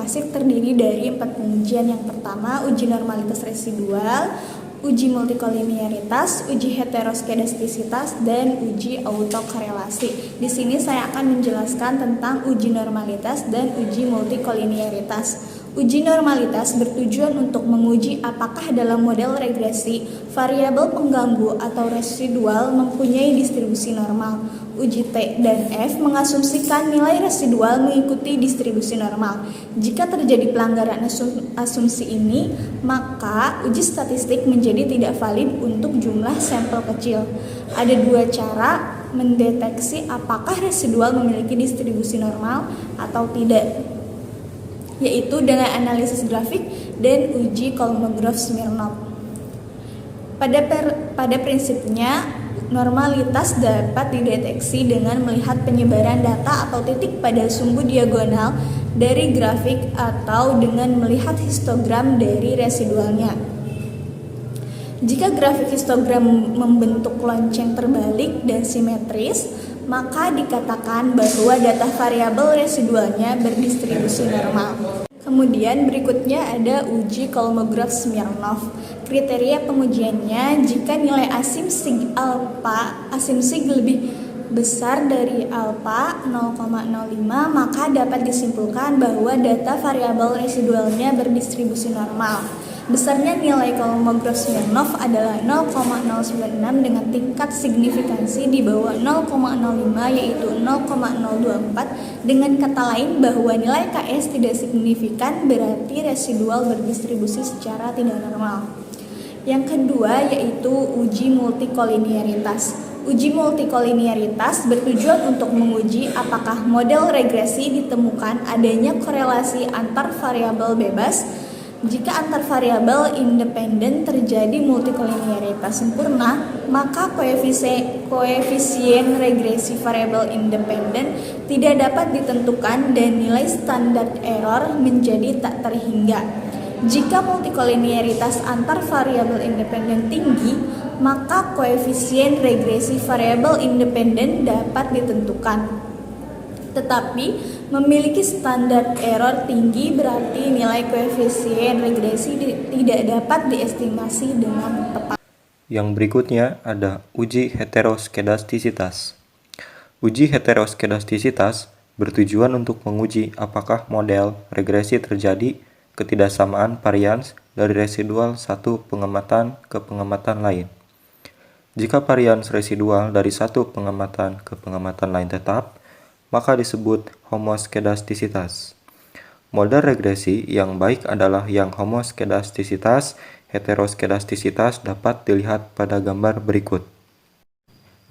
inovasi terdiri dari 4 pengujian. Yang pertama, uji normalitas residual, uji multikolinearitas, uji heteroskedastisitas, dan uji autokorelasi. Di sini saya akan menjelaskan tentang uji normalitas dan uji multikolinearitas. Uji normalitas bertujuan untuk menguji apakah dalam model regresi variabel pengganggu atau residual mempunyai distribusi normal. Uji T dan F mengasumsikan nilai residual mengikuti distribusi normal. Jika terjadi pelanggaran asumsi ini, maka uji statistik menjadi tidak valid untuk jumlah sampel kecil. Ada 2 cara mendeteksi apakah residual memiliki distribusi normal atau tidak, yaitu dengan analisis grafik dan uji Kolmogorov-Smirnov. Pada prinsipnya, normalitas dapat dideteksi dengan melihat penyebaran data atau titik pada sumbu diagonal dari grafik atau dengan melihat histogram dari residualnya. Jika grafik histogram membentuk lonceng terbalik dan simetris, maka dikatakan bahwa data variabel residualnya berdistribusi normal. Kemudian berikutnya ada uji Kolmogorov-Smirnov. Kriteria pengujiannya, jika nilai asim sig lebih besar dari alfa 0,05, maka dapat disimpulkan bahwa data variabel residualnya berdistribusi normal. Besarnya nilai Kolmogorov-Smirnov adalah 0,096 dengan tingkat signifikansi di bawah 0,05 yaitu 0,024. Dengan kata lain bahwa nilai Ks tidak signifikan berarti residual berdistribusi secara tidak normal. Yang kedua yaitu uji multikolinearitas. Uji multikolinearitas bertujuan untuk menguji apakah model regresi ditemukan adanya korelasi antar variabel bebas. Jika antar variabel independen terjadi multikolinearitas sempurna, maka koefisien regresi variabel independen tidak dapat ditentukan dan nilai standar error menjadi tak terhingga. Jika multikolinearitas antar variabel independen tinggi, maka koefisien regresi variabel independen dapat ditentukan. Tetapi memiliki standar error tinggi berarti nilai koefisien regresi tidak dapat diestimasi dengan tepat. Yang berikutnya ada uji heteroskedastisitas. Uji heteroskedastisitas bertujuan untuk menguji apakah model regresi terjadi ketidaksamaan varians dari residual satu pengamatan ke pengamatan lain. Jika varians residual dari satu pengamatan ke pengamatan lain tetap, maka disebut homoskedastisitas. Model regresi yang baik adalah yang homoskedastisitas. Heteroskedastisitas dapat dilihat pada gambar berikut.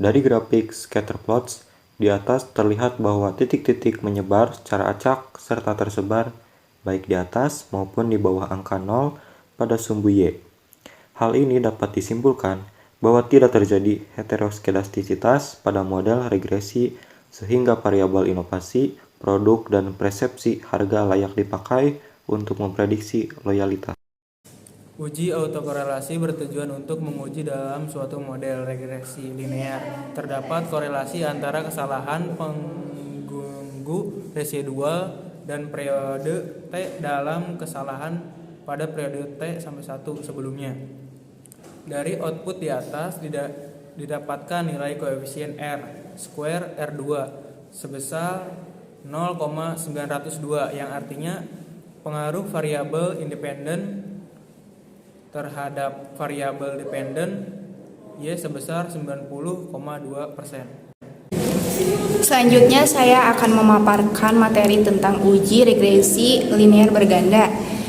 Dari grafik scatter plots, di atas terlihat bahwa titik-titik menyebar secara acak serta tersebar baik di atas maupun di bawah angka 0 pada sumbu Y. Hal ini dapat disimpulkan bahwa tidak terjadi heteroskedastisitas pada model regresi sehingga variabel inovasi, produk, dan persepsi harga layak dipakai untuk memprediksi loyalitas. Uji autokorelasi bertujuan untuk menguji dalam suatu model regresi linear terdapat korelasi antara kesalahan pengganggu residual dan periode T dalam kesalahan pada periode T sampai 1 sebelumnya. Dari output di atas didapatkan nilai koefisien R square R2 sebesar 0,902 yang artinya pengaruh variabel independen terhadap variabel dependen Y sebesar 90,2%. Selanjutnya saya akan memaparkan materi tentang uji regresi linear berganda.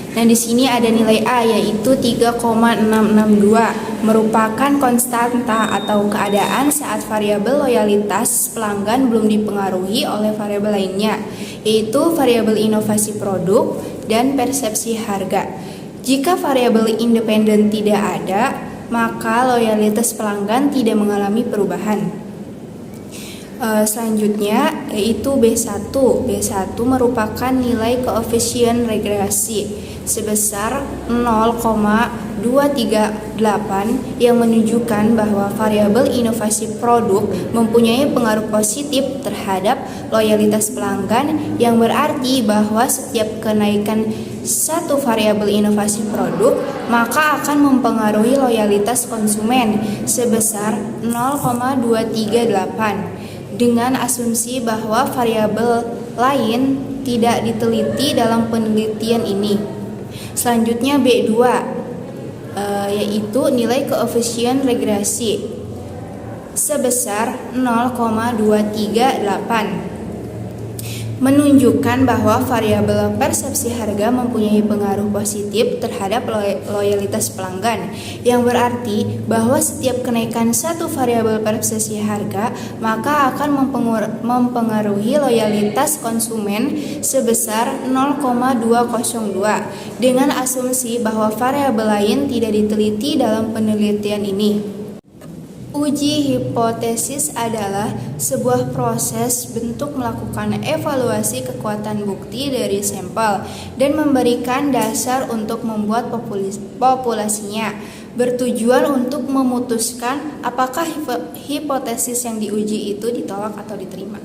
Nah, di sini ada nilai A yaitu 3,662 merupakan konstanta atau keadaan saat variabel loyalitas pelanggan belum dipengaruhi oleh variabel lainnya, yaitu variabel inovasi produk dan persepsi harga. Jika variabel independen tidak ada, maka loyalitas pelanggan tidak mengalami perubahan. Selanjutnya yaitu B1. B1 merupakan nilai koefisien regresi sebesar 0,238 yang menunjukkan bahwa variabel inovasi produk mempunyai pengaruh positif terhadap loyalitas pelanggan, yang berarti bahwa setiap kenaikan satu variabel inovasi produk maka akan mempengaruhi loyalitas konsumen sebesar 0,238 dengan asumsi bahwa variabel lain tidak diteliti dalam penelitian ini. Selanjutnya B2 yaitu nilai koefisien regresi sebesar 0,238 menunjukkan bahwa variabel persepsi harga mempunyai pengaruh positif terhadap loyalitas pelanggan, yang berarti bahwa setiap kenaikan satu variabel persepsi harga maka akan mempengaruhi loyalitas konsumen sebesar 0,202 dengan asumsi bahwa variabel lain tidak diteliti dalam penelitian ini. Uji hipotesis adalah sebuah proses bentuk melakukan evaluasi kekuatan bukti dari sampel dan memberikan dasar untuk membuat populasinya, bertujuan untuk memutuskan apakah hipotesis yang diuji itu ditolak atau diterima.